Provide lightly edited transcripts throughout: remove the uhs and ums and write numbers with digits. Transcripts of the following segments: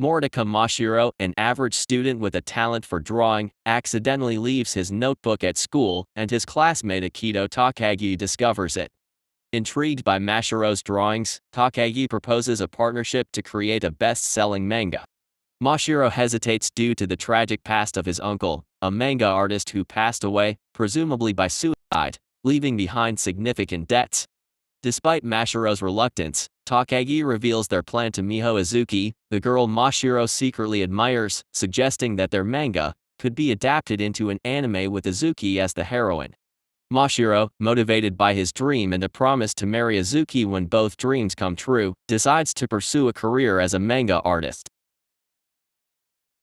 Moritaka Mashiro, an average student with a talent for drawing, accidentally leaves his notebook at school, and his classmate Akito Takagi discovers it. Intrigued by Mashiro's drawings, Takagi proposes a partnership to create a best-selling manga. Mashiro hesitates due to the tragic past of his uncle, a manga artist who passed away, presumably by suicide, leaving behind significant debts. Despite Mashiro's reluctance, Takagi reveals their plan to Miho Azuki, the girl Mashiro secretly admires, suggesting that their manga could be adapted into an anime with Azuki as the heroine. Mashiro, motivated by his dream and a promise to marry Azuki when both dreams come true, decides to pursue a career as a manga artist.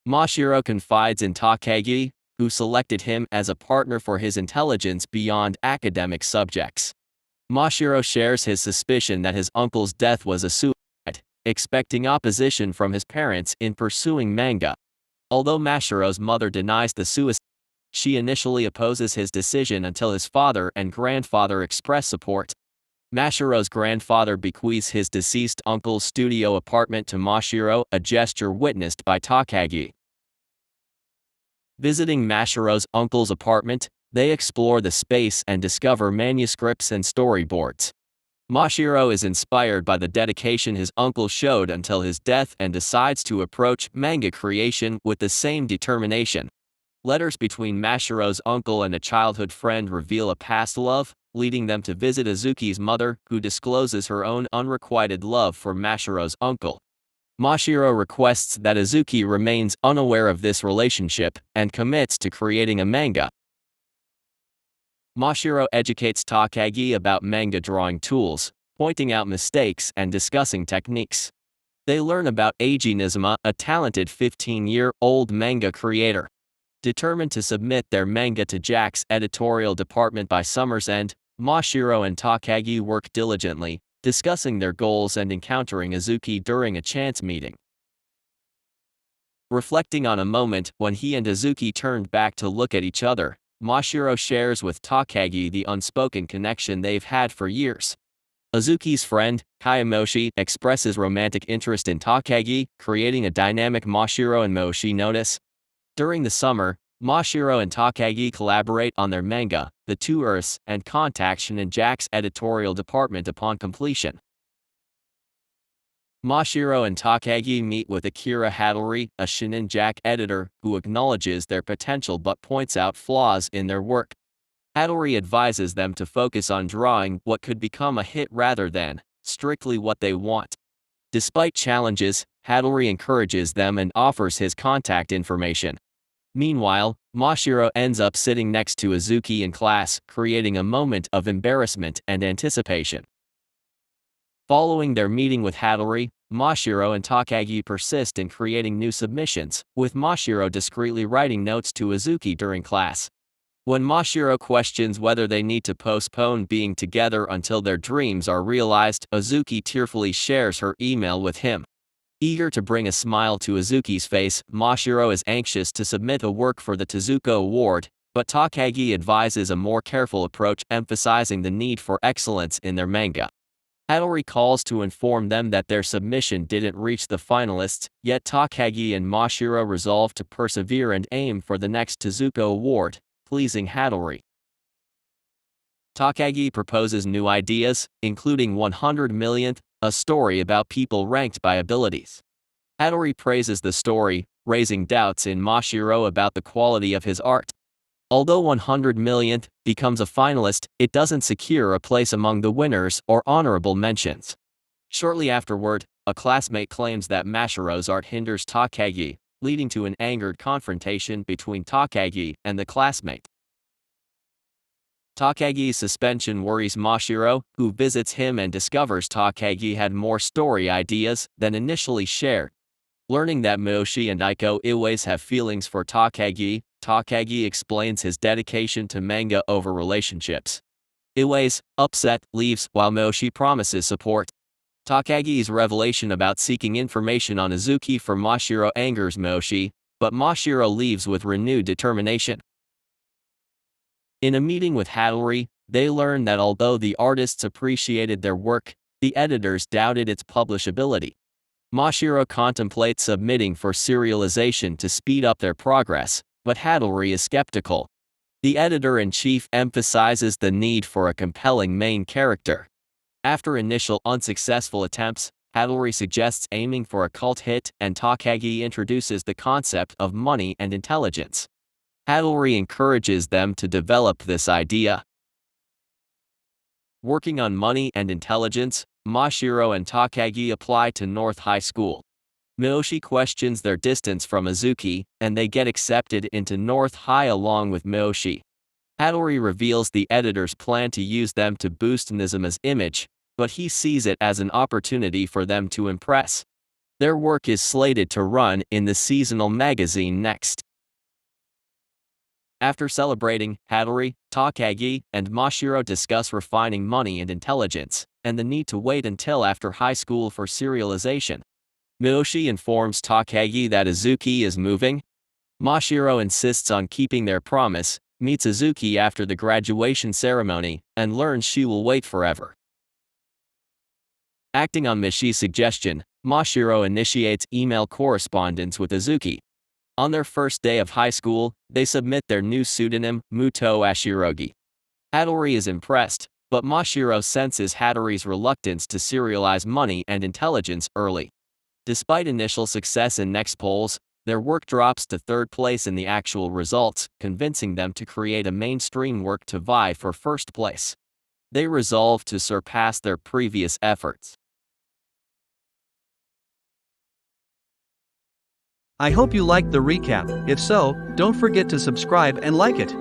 Mashiro confides in Takagi, who selected him as a partner for his intelligence beyond academic subjects. Mashiro shares his suspicion that his uncle's death was a suicide, expecting opposition from his parents in pursuing manga. Although Mashiro's mother denies the suicide, she initially opposes his decision until his father and grandfather express support. Mashiro's grandfather bequeaths his deceased uncle's studio apartment to Mashiro, a gesture witnessed by Takagi. Visiting Mashiro's uncle's apartment, they explore the space and discover manuscripts and storyboards. Mashiro is inspired by the dedication his uncle showed until his death and decides to approach manga creation with the same determination. Letters between Mashiro's uncle and a childhood friend reveal a past love, leading them to visit Azuki's mother, who discloses her own unrequited love for Mashiro's uncle. Mashiro requests that Azuki remains unaware of this relationship and commits to creating a manga. Mashiro educates Takagi about manga drawing tools, pointing out mistakes and discussing techniques. They learn about Eiji Nizuma, a talented 15-year-old manga creator. Determined to submit their manga to Jack's editorial department by summer's end, Mashiro and Takagi work diligently, discussing their goals and encountering Azuki during a chance meeting. Reflecting on a moment when he and Azuki turned back to look at each other, Mashiro shares with Takagi the unspoken connection they've had for years. Azuki's friend, Kayamoshi, expresses romantic interest in Takagi, creating a dynamic Mashiro and Moshi notice. During the summer, Mashiro and Takagi collaborate on their manga, The Two Earths, and contact Shin in Jack's editorial department upon completion. Mashiro and Takagi meet with Akira Hattori, a Shonen Jack editor, who acknowledges their potential but points out flaws in their work. Hattori advises them to focus on drawing what could become a hit rather than strictly what they want. Despite challenges, Hattori encourages them and offers his contact information. Meanwhile, Mashiro ends up sitting next to Azuki in class, creating a moment of embarrassment and anticipation. Following their meeting with Hattori, Mashiro and Takagi persist in creating new submissions, with Mashiro discreetly writing notes to Azuki during class. When Mashiro questions whether they need to postpone being together until their dreams are realized, Azuki tearfully shares her email with him. Eager to bring a smile to Azuki's face, Mashiro is anxious to submit a work for the Tezuka Award, but Takagi advises a more careful approach, emphasizing the need for excellence in their manga. Hattori calls to inform them that their submission didn't reach the finalists, yet Takagi and Mashiro resolve to persevere and aim for the next Tezuka Award, pleasing Hattori. Takagi proposes new ideas, including 100 millionth, a story about people ranked by abilities. Hattori praises the story, raising doubts in Mashiro about the quality of his art. Although 100 millionth becomes a finalist, it doesn't secure a place among the winners or honorable mentions. Shortly afterward, a classmate claims that Mashiro's art hinders Takagi, leading to an angered confrontation between Takagi and the classmate. Takagi's suspension worries Mashiro, who visits him and discovers Takagi had more story ideas than initially shared. Learning that Moshi and Iko Iwase have feelings for Takagi, Takagi explains his dedication to manga over relationships. Iwase, upset, leaves while Moshi promises support. Takagi's revelation about seeking information on Azuki for Mashiro angers Moshi, but Mashiro leaves with renewed determination. In a meeting with Hattori, they learn that although the artists appreciated their work, the editors doubted its publishability. Mashiro contemplates submitting for serialization to speed up their progress, but Hattori is skeptical. The editor-in-chief emphasizes the need for a compelling main character. After initial unsuccessful attempts, Hattori suggests aiming for a cult hit, and Takagi introduces the concept of money and intelligence. Hattori encourages them to develop this idea. Working on money and intelligence, Mashiro and Takagi apply to North High School. Miyoshi questions their distance from Azuki, and they get accepted into North High along with Miyoshi. Hattori reveals the editor's plan to use them to boost Nizuma's image, but he sees it as an opportunity for them to impress. Their work is slated to run in the seasonal magazine next. After celebrating, Hattori, Takagi, and Mashiro discuss refining money and intelligence, and the need to wait until after high school for serialization. Miyoshi informs Takagi that Azuki is moving. Mashiro insists on keeping their promise, meets Azuki after the graduation ceremony, and learns she will wait forever. Acting on Mishi's suggestion, Mashiro initiates email correspondence with Azuki. On their first day of high school, they submit their new pseudonym, Muto Ashirogi. Hattori is impressed, but Mashiro senses Hattori's reluctance to serialize money and intelligence early. Despite initial success in next polls, their work drops to third place in the actual results, convincing them to create a mainstream work to vie for first place. They resolve to surpass their previous efforts. I hope you liked the recap. If so, don't forget to subscribe and like it.